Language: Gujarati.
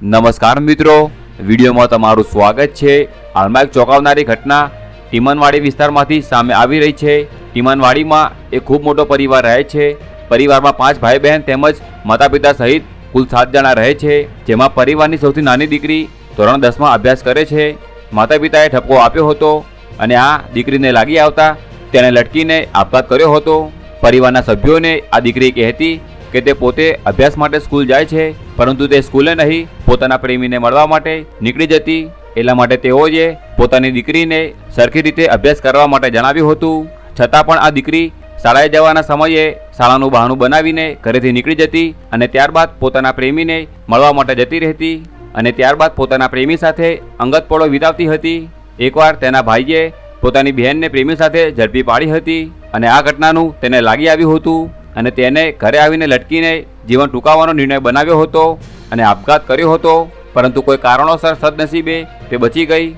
નમસ્કાર મિત્રો, વિડીયોમાં તમારું સ્વાગત છે। હાલમાં એક ચોંકાવનારી ઘટના ટીમનવાડી વિસ્તારમાંથી સામે આવી રહી છે। ટીમનવાડીમાં એક ખૂબ મોટો પરિવાર રહે છે। પરિવારમાં 5 ભાઈ બહેન તેમજ માતા પિતા સહિત કુલ 7 જણા રહે છે, જેમાં પરિવારની સૌથી નાની દીકરી ધોરણ 10માં અભ્યાસ કરે છે। માતા પિતાએ ઠપકો આપ્યો હતો અને આ દીકરીને લાગી આવતા તેણે લટકીને આપઘાત કર્યો હતો। પરિવારના સભ્યોને આ દીકરી કહેતી કે તે પોતે અભ્યાસ માટે સ્કૂલ જાય છે, પરંતુ તે સ્કૂલે નહીં પોતાના પ્રેમીને મળવા માટે નીકળી જતી। એટલા માટે તેઓએ પોતાની દીકરીને સરખી રીતે અભ્યાસ કરવા માટે જણાવ્યું હતું, છતાં પણ આ દીકરી શાળાએ જવાના સમયે શાળાનું બહાનું બનાવીને ઘરેથી નીકળી જતી અને ત્યારબાદ પોતાના પ્રેમીને મળવા માટે જતી રહેતી અને ત્યારબાદ પોતાના પ્રેમી સાથે અંગત પળો વિતાવતી હતી। એકવાર તેના ભાઈએ પોતાની બહેનને પ્રેમી સાથે ઝડપી પાડી હતી અને આ ઘટનાનું તેને લાગી આવ્યું હતું અને તેને ઘરે આવીને લટકીને જીવન ટૂંકાવવાનો નિર્ણય બનાવ્યો હતો અને આપઘાત કર્યો હતો, પરંતુ કોઈ કારણોસર સદનસીબે તે બચી ગઈ।